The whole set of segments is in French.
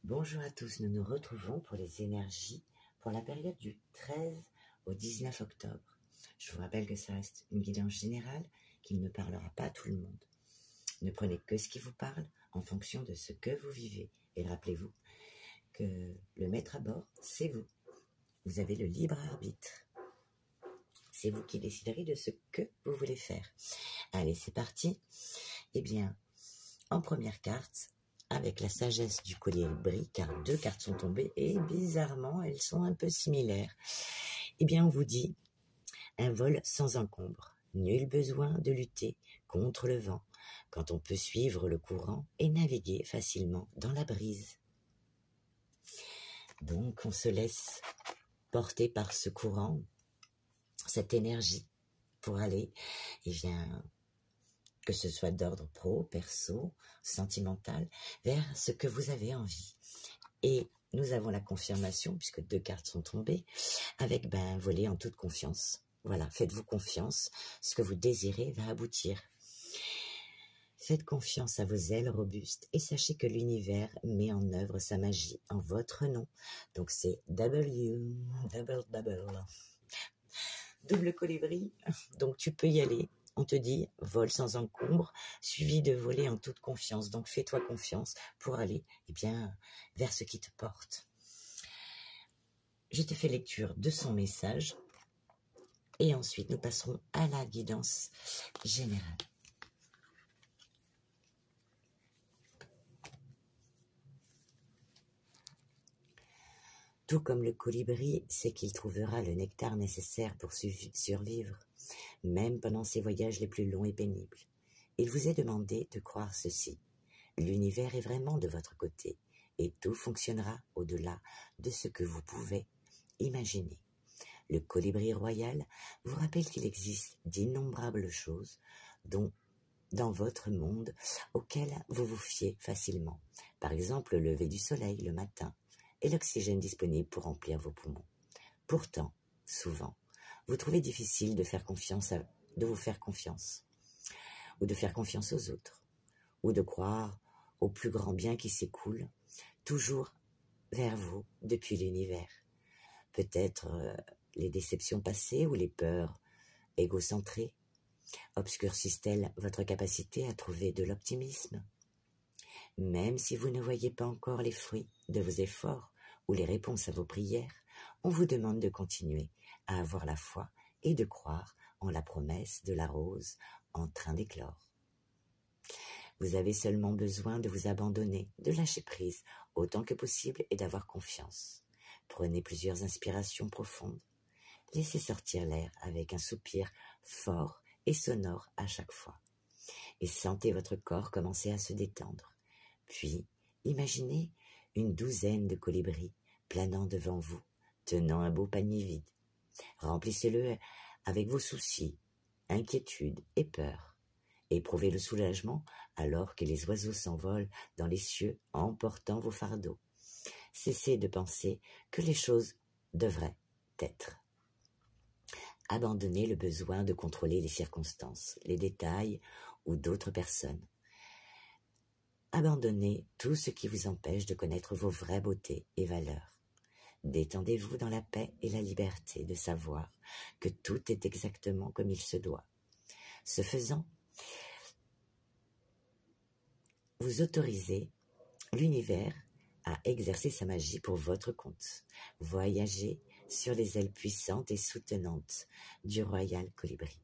Bonjour à tous, nous nous retrouvons pour les énergies pour la période du 13 au 19 octobre. Je vous rappelle que ça reste une guidance générale qui ne parlera pas à tout le monde. Ne prenez que ce qui vous parle en fonction de ce que vous vivez. Et rappelez-vous que le maître à bord, c'est vous. Vous avez le libre arbitre. C'est vous qui déciderez de ce que vous voulez faire. Allez, c'est parti. Eh bien, en première carte, avec la sagesse du colibri, car 2 cartes sont tombées et bizarrement, elles sont un peu similaires. Eh bien, on vous dit un vol sans encombre. Nul besoin de lutter contre le vent quand on peut suivre le courant et naviguer facilement dans la brise. Donc, on se laisse porter par ce courant, cette énergie pour aller, eh bien, que ce soit d'ordre pro, perso, sentimental, vers ce que vous avez envie. Et nous avons la confirmation, puisque 2 cartes sont tombées, avec voler en toute confiance. Voilà, faites-vous confiance, ce que vous désirez va aboutir. Faites confiance à vos ailes robustes et sachez que l'univers met en œuvre sa magie en votre nom. Donc c'est double colibri, donc tu peux y aller. On te dit vol sans encombre, suivi de voler en toute confiance. Donc fais-toi confiance pour aller vers ce qui te porte. Je te fais lecture de son message et ensuite nous passerons à la guidance générale. Tout comme le colibri sait qu'il trouvera le nectar nécessaire pour survivre, même pendant ses voyages les plus longs et pénibles. Il vous est demandé de croire ceci. L'univers est vraiment de votre côté et tout fonctionnera au-delà de ce que vous pouvez imaginer. Le colibri royal vous rappelle qu'il existe d'innombrables choses dans votre monde auxquelles vous vous fiez facilement. Par exemple, le lever du soleil le matin et l'oxygène disponible pour remplir vos poumons. Pourtant, souvent, vous trouvez difficile de vous faire confiance, ou de faire confiance aux autres, ou de croire au plus grand bien qui s'écoule toujours vers vous depuis l'univers. Peut-être les déceptions passées ou les peurs égocentrées obscurcissent-elles votre capacité à trouver de l'optimisme. Même si vous ne voyez pas encore les fruits de vos efforts ou les réponses à vos prières, on vous demande de continuer à avoir la foi et de croire en la promesse de la rose en train d'éclore. Vous avez seulement besoin de vous abandonner, de lâcher prise autant que possible et d'avoir confiance. Prenez plusieurs inspirations profondes. Laissez sortir l'air avec un soupir fort et sonore à chaque fois. Et sentez votre corps commencer à se détendre. Puis, imaginez une douzaine de colibris planant devant vous, tenant un beau panier vide. Remplissez-le avec vos soucis, inquiétudes et peurs. Éprouvez le soulagement alors que les oiseaux s'envolent dans les cieux emportant vos fardeaux. Cessez de penser que les choses devraient être. Abandonnez le besoin de contrôler les circonstances, les détails ou d'autres personnes. Abandonnez tout ce qui vous empêche de connaître vos vraies beautés et valeurs. Détendez-vous dans la paix et la liberté de savoir que tout est exactement comme il se doit. Ce faisant, vous autorisez l'univers à exercer sa magie pour votre compte. Voyagez sur les ailes puissantes et soutenantes du royal colibri.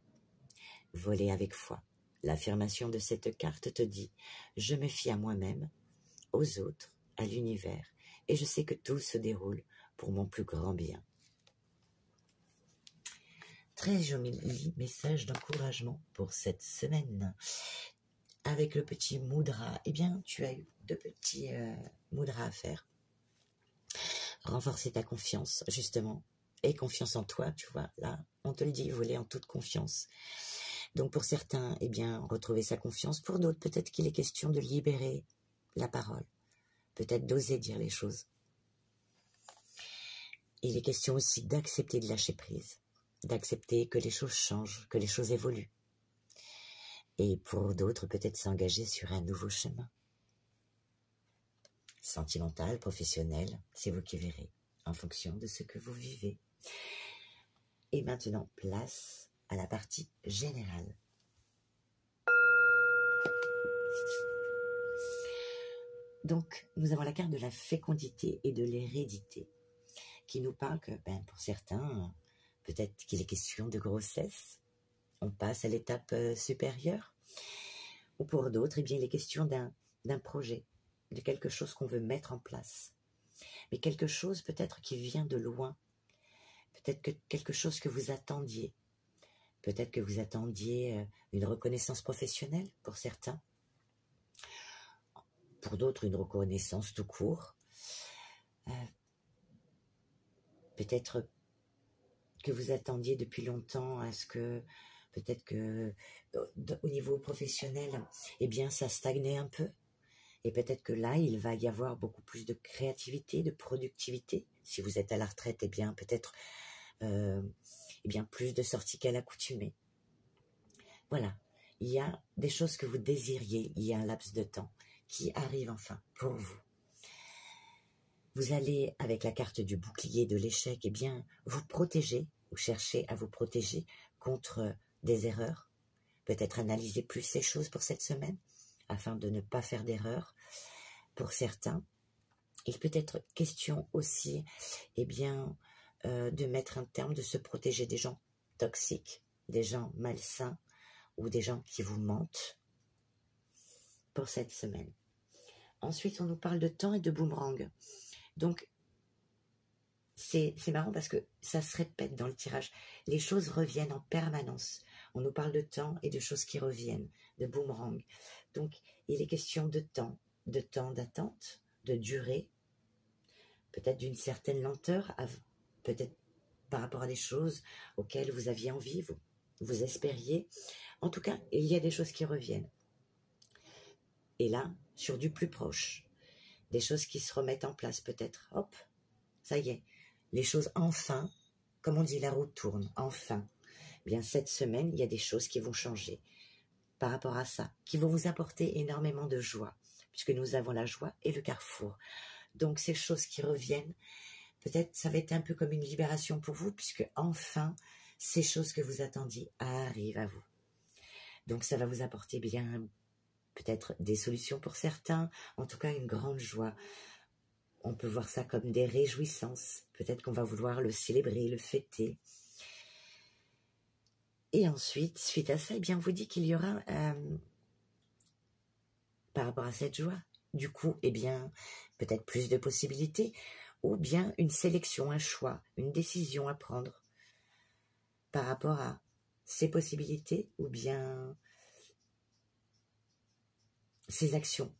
Volez avec foi. L'affirmation de cette carte te dit « Je me fie à moi-même, aux autres, à l'univers, et je sais que tout se déroule pour mon plus grand bien. » Très joli message d'encouragement pour cette semaine. Avec le petit mudra, tu as eu 2 petits mudras à faire. Renforcer ta confiance, justement, et confiance en toi, tu vois. Là, on te le dit, voler en toute confiance. Donc pour certains, retrouver sa confiance. Pour d'autres, peut-être qu'il est question de libérer la parole. Peut-être d'oser dire les choses. Il est question aussi d'accepter de lâcher prise. D'accepter que les choses changent, que les choses évoluent. Et pour d'autres, peut-être s'engager sur un nouveau chemin. sentimental, professionnel, c'est vous qui verrez, en fonction de ce que vous vivez. Et maintenant, place à la partie générale. Donc, nous avons la carte de la fécondité et de l'hérédité, qui nous parle que, pour certains, peut-être qu'il est question de grossesse, on passe à l'étape supérieure, ou pour d'autres, il est question d'un projet, de quelque chose qu'on veut mettre en place, mais quelque chose peut-être qui vient de loin, peut-être que quelque chose que vous attendiez, peut-être que vous attendiez une reconnaissance professionnelle pour certains, pour d'autres une reconnaissance tout court, peut-être que vous attendiez depuis longtemps à ce que, peut-être que au niveau professionnel, ça stagnait un peu, et peut-être que là, il va y avoir beaucoup plus de créativité, de productivité. Si vous êtes à la retraite, peut-être plus de sorties qu'à l'accoutumée. Voilà, il y a des choses que vous désiriez, il y a un laps de temps qui arrive enfin pour vous. Vous allez, avec la carte du bouclier de l'échec, vous protéger, ou chercher à vous protéger contre des erreurs. Peut-être analyser plus les choses pour cette semaine, afin de ne pas faire d'erreurs. Pour certains, il peut être question aussi, de mettre un terme, de se protéger des gens toxiques, des gens malsains, ou des gens qui vous mentent, pour cette semaine. Ensuite, on nous parle de temps et de boomerang. Donc, c'est marrant parce que ça se répète dans le tirage. Les choses reviennent en permanence. On nous parle de temps et de choses qui reviennent, de boomerang. Donc, il est question de temps d'attente, de durée, peut-être d'une certaine lenteur, peut-être par rapport à des choses auxquelles vous aviez envie, vous espériez. En tout cas, il y a des choses qui reviennent. Et là, sur du plus proche, des choses qui se remettent en place peut-être. Hop, ça y est, les choses enfin, comme on dit, la roue tourne, enfin. Cette semaine, il y a des choses qui vont changer par rapport à ça, qui vont vous apporter énormément de joie, puisque nous avons la joie et le carrefour. Donc ces choses qui reviennent, peut-être ça va être un peu comme une libération pour vous, puisque enfin, ces choses que vous attendiez arrivent à vous. Donc ça va vous apporter peut-être des solutions pour certains, en tout cas une grande joie. On peut voir ça comme des réjouissances. Peut-être qu'on va vouloir le célébrer, le fêter. Et ensuite, suite à ça, on vous dit qu'il y aura, par rapport à cette joie, du coup, peut-être plus de possibilités, ou bien une sélection, un choix, une décision à prendre par rapport à ces possibilités, ou bien ces actions.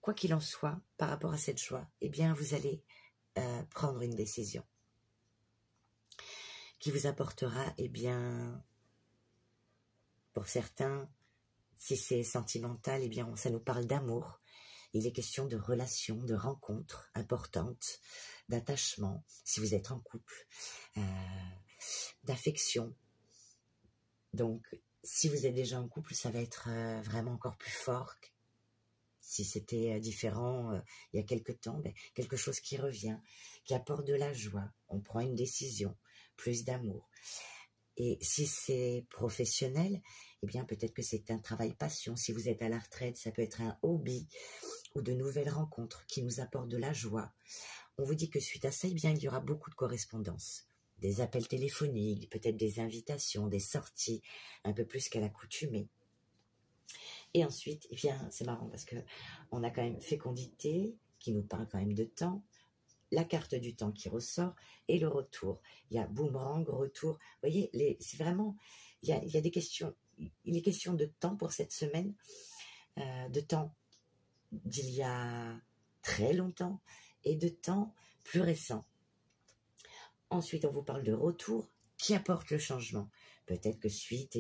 Quoi qu'il en soit, par rapport à cette joie, vous allez prendre une décision qui vous apportera, pour certains, si c'est sentimental, ça nous parle d'amour. Il est question de relations, de rencontres importantes, d'attachement, si vous êtes en couple, d'affection. Donc, si vous êtes déjà en couple, ça va être vraiment encore plus fort. Si c'était différent il y a quelque temps, quelque chose qui revient, qui apporte de la joie. On prend une décision, plus d'amour. Et si c'est professionnel, peut-être que c'est un travail passion. Si vous êtes à la retraite, ça peut être un hobby ou de nouvelles rencontres qui nous apportent de la joie. On vous dit que suite à ça, il y aura beaucoup de correspondances. Des appels téléphoniques, peut-être des invitations, des sorties, un peu plus qu'à l'accoutumée. Et ensuite, c'est marrant parce que on a quand même fécondité, qui nous parle quand même de temps, la carte du temps qui ressort, et le retour. Il y a boomerang, retour. Vous voyez, c'est vraiment, il y a des questions, il est question de temps pour cette semaine, de temps d'il y a très longtemps, et de temps plus récent. Ensuite, on vous parle de retour, qui apporte le changement. Peut-être que suite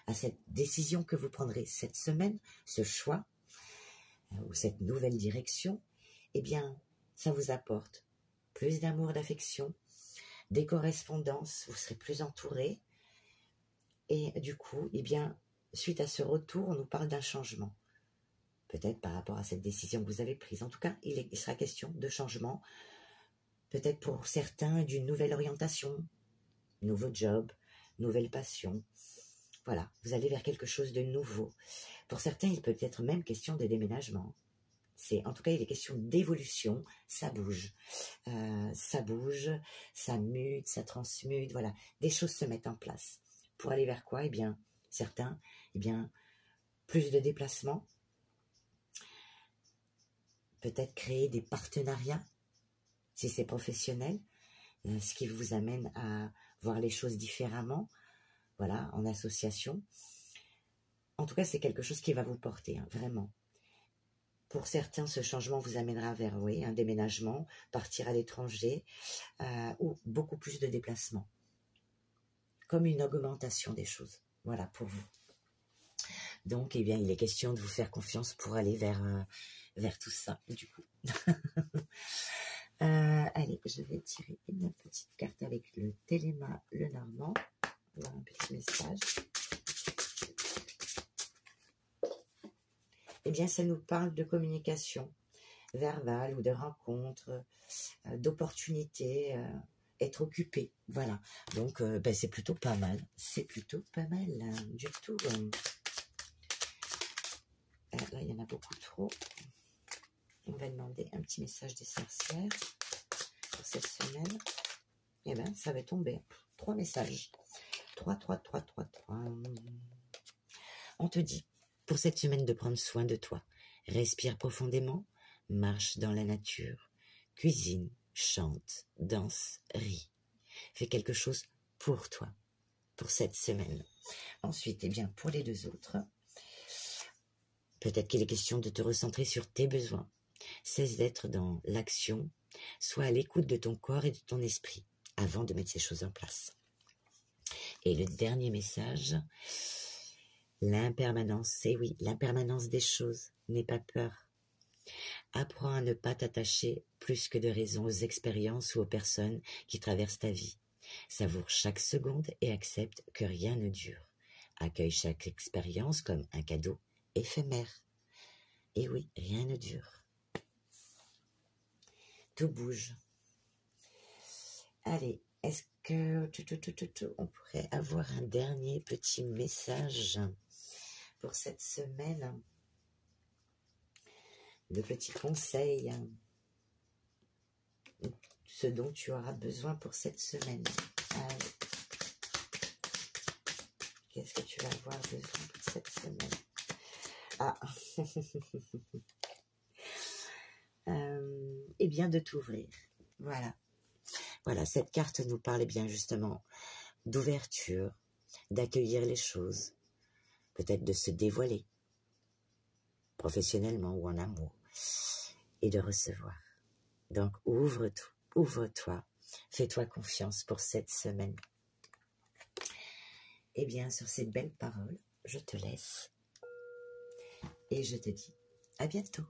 à cette décision que vous prendrez cette semaine, ce choix, ou cette nouvelle direction, ça vous apporte plus d'amour, d'affection, des correspondances, vous serez plus entouré. Et du coup, suite à ce retour, on nous parle d'un changement. peut-être par rapport à cette décision que vous avez prise. En tout cas, il sera question de changement, peut-être pour certains d'une nouvelle orientation, nouveau job, nouvelle passion. Voilà, vous allez vers quelque chose de nouveau. Pour certains, il peut être même question de déménagement. En tout cas, il est question d'évolution, ça bouge, ça mute, ça transmute, voilà, des choses se mettent en place. Pour aller vers quoi? Eh bien, certains, eh bien, plus de déplacements, peut-être créer des partenariats, si c'est professionnel, ce qui vous amène à voir les choses différemment, voilà, en association. En tout cas, c'est quelque chose qui va vous porter, hein, vraiment. Pour certains, ce changement vous amènera vers, oui, un déménagement, partir à l'étranger, ou beaucoup plus de déplacements. Comme une augmentation des choses, voilà, pour vous. Donc, eh bien, il est question de vous faire confiance pour aller vers tout ça, du coup. Allez, je vais tirer une petite carte avec le Téléma Lenormand. Voir un petit message. Eh bien, ça nous parle de communication verbale ou de rencontres, d'opportunités, être occupé. Voilà. Donc, ben, c'est plutôt pas mal. C'est plutôt pas mal, hein, du tout. Là, il y en a beaucoup trop. On va demander un petit message des sorcières pour cette semaine. Eh bien, ça va tomber. 3 messages. 3. On te dit, pour cette semaine, de prendre soin de toi. Respire profondément, marche dans la nature, cuisine, chante, danse, rit. Fais quelque chose pour toi, pour cette semaine. Ensuite, eh bien, pour les 2 autres, peut-être qu'il est question de te recentrer sur tes besoins. Cesse d'être dans l'action, sois à l'écoute de ton corps et de ton esprit avant de mettre ces choses en place. Et le dernier message, l'impermanence, c'est oui, l'impermanence des choses, n'aie pas peur. Apprends à ne pas t'attacher plus que de raison aux expériences ou aux personnes qui traversent ta vie. Savoure chaque seconde et accepte que rien ne dure. Accueille chaque expérience comme un cadeau éphémère. Et oui, rien ne dure. Tout bouge. Allez, est-ce que on pourrait avoir un dernier petit message pour cette semaine? De petits conseils, ce dont tu auras besoin pour cette semaine. Allez. Qu'est-ce que tu vas avoir besoin pour cette semaine? Ah. Eh bien, de t'ouvrir. Voilà. Voilà, cette carte nous parle bien justement d'ouverture, d'accueillir les choses, peut-être de se dévoiler, professionnellement ou en amour, et de recevoir. Donc, ouvre-toi, fais-toi confiance pour cette semaine. Eh bien, sur ces belles paroles, je te laisse et je te dis à bientôt.